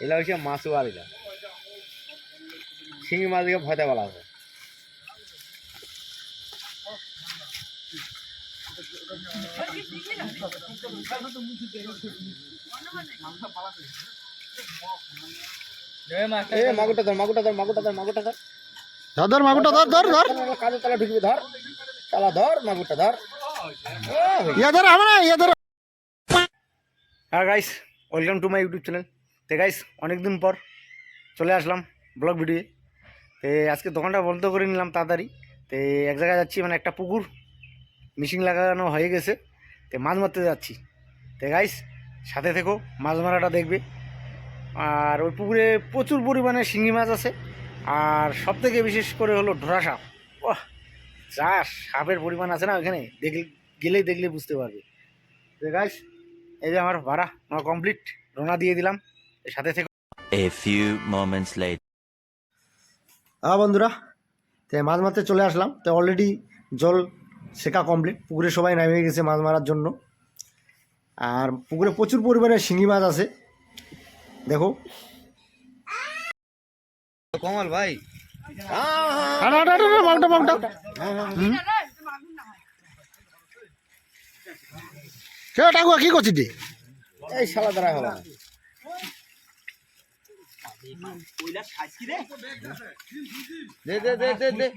এলা হচ্ছে মাছু আর এটা শিঙি মাছকে ভয়তে বলা হয়। মাগুরটা ধর মাগুরটা ধর মাগুরটা ধর মাগুরটা ধর ধর মাগুরটা ধর ধর ধর কাজে তালা ঢুকবি ধর তালা ধর মাগুরটা ধর ইয়া ধর হবে না ইয়া ধর। হ্যাঁ guys, welcome to my YouTube channel. তো গাইস অনেকদিন পর চলে আসলাম ব্লগ ভিডিও। তো আজকে দোকানটা বন্ধ করে নিলাম তাড়াতাড়ি। তো এক জায়গায় যাচ্ছি, মানে একটা পুকুর মেশিন লাগানো হয়ে গেছে, তো মাছ মারতে যাচ্ছি। তো গাইস সাথে থেকো, মাছ মারাটা দেখবে। আর ওই পুকুরে প্রচুর পরিমাণে শিঙি মাছ আছে, আর সব থেকে বিশেষ করে হলো ঢোড়া সাপ। ওহ, যা সাপের পরিমাণ আছে না ওখানে, গেলেই দেখলে বুঝতে পারবে। তো গাইস এই যে আমার ভাড়া আমার কমপ্লিট, রওনা দিয়ে দিলাম। এর সাথে থেকে A few moments later. হ্যাঁ বন্ধুরা, তো মাছ মারতে চলে আসলাম। তো অলরেডি জল শেখা কমপ্লিট, পুকুরে সবাই নেমে গেছে মাছ মারার জন্য। আর পুকুরে প্রচুর পরিমাণে শিঙি মাছ আছে, দেখো। কমল ভাই কি করছিস রে? এই শালা দ্বারা হলো না। দে দে দে দে দে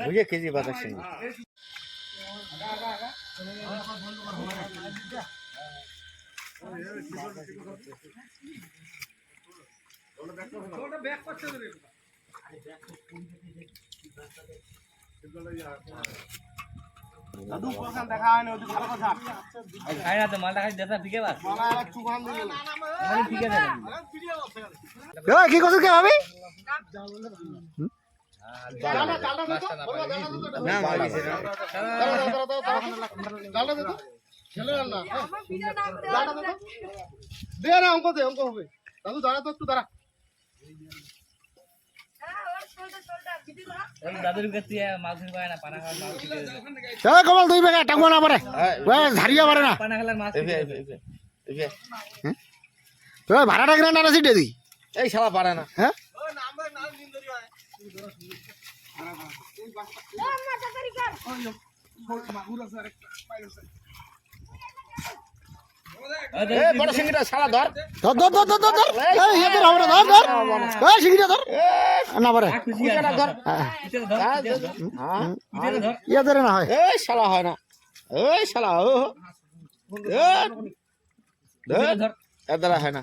বুঝে কেজি বাতাস সিং কি করছিস কে ভাবি? অঙ্ক দে, অঙ্ক হবে। দাদু দাঁড়া তো, একটু দাঁড়া। কমল দুই বেগা টাকুয়া না পারে, ঝাড়িয়া পারে না। ভাড়াটা কিনা না সিটে দিই। এই শালা পারে না। হ্যাঁ বড় সিংটা শালা ধর ধর ধর ধর ধর ধর ধর। এই ইয়ে ধর আমরা ধর ধর। এই শিগগির ধর না পারে। ধর ইয়ে ধরে না হয়। এই শালা হয় না। এই শালা ও ধর এর দ্বারা হয় না।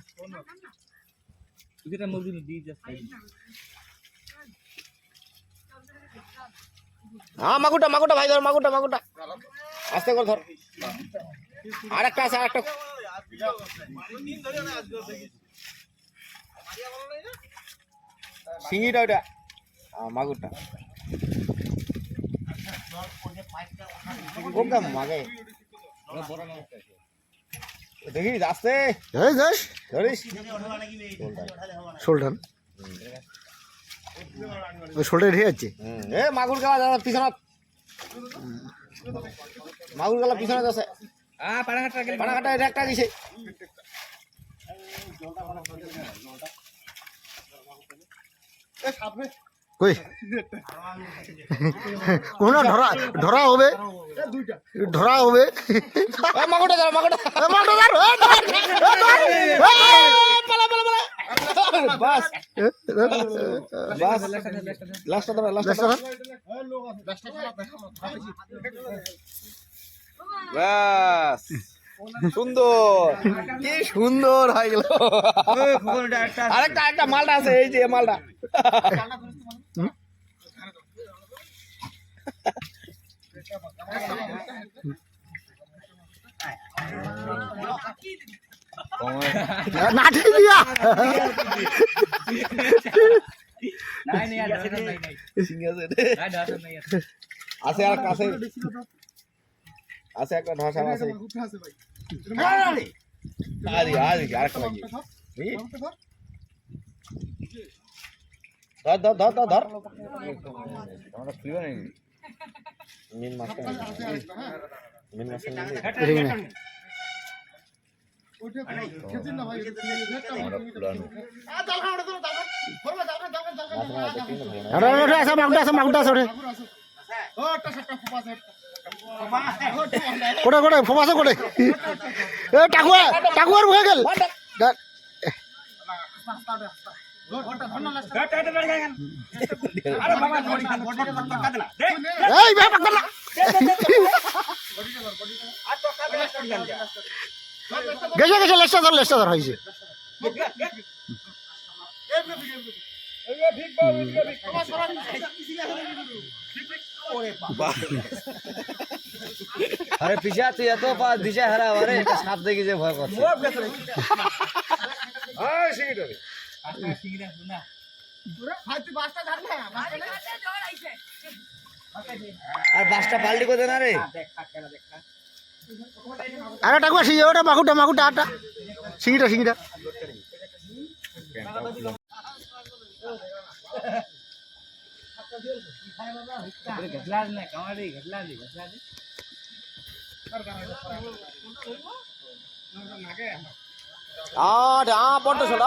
হ্যাঁ মাগুটা মাগুটা ভাই ধর মাগুটা মাগুটা আস্তে করে ধর। আরেকটা আছে আরেকটা। শিঙিটা ওইটা মাগুরটা মাগে দেখিস আস্তে এই যাস ধরিস শোল্ডার, ওই শোল্ডার ঠিক আছে। এ মাগুর গেলা দাদা পিছনত, মাগুর গেলা পিছনত আছে। পানাঘাটা এটা একটা গেছে। কই কোন ধরা ধরা হবে, ধরা হবে। মাগুরটা ধর মাগুরটা বাস বাস লাস্টটা ধর লাস্টটা ধর বাস। সুন্দর, কি সুন্দর হয়ে গেল। আরেকটা একটা মালটা আছে, এই যে মালটা। নাঠি দিয়া আছে আর কাছে আছে একটা ঢাসা আছে। আরে আরে আরেকটা লাগিয়ে ধর ধর ধর ধর ধর ওইটা খেতে না ভাই নেটটা জাল খাও ওটা জাল খাও ধরবে জাল খাও আসা মাগুটা আসা ওরে ওটা সেটা ফুপাস কোটে কোটে ফোপাসে কোটে এ টাকুয়ার হয়ে গেল এই বে পাকল না গেছে লেস্টা ধর হইছে আরে পিছা তুই এত দিশা হারা আরে এটা সাপ দেখি যে ভয় করছে আর বাসটা পাল্টি করে না রে আরে টাকুয়া সিঙ্গি ওটা মাগুটা আটা সিঙ্গিটা বড্ড ছোট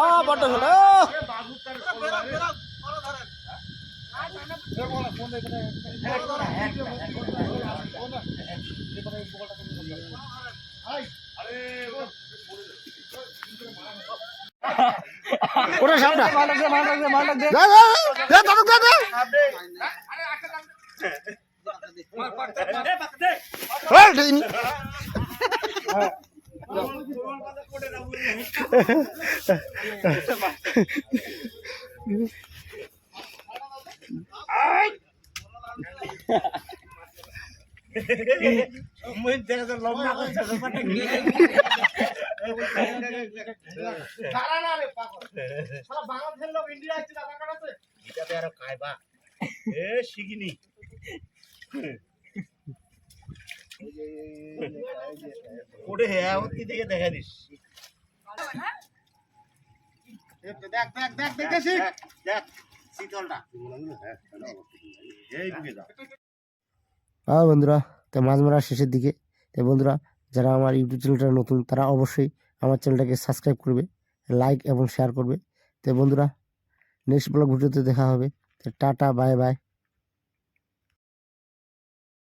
ওটা সামনে হ্যাঁ বন্ধুরা, তো মাছ মারা শেষের দিকে। তো বন্ধুরা, যারা আমার ইউটিউব চ্যানেলটা নতুন তারা অবশ্যই আমার চ্যানেলটাকে সাবস্ক্রাইব করবে, লাইক এবং শেয়ার করবে। তো বন্ধুরা, নেক্সট ব্লগ ভিডিওতে দেখা হবে। তো টাটা, বাই বাই।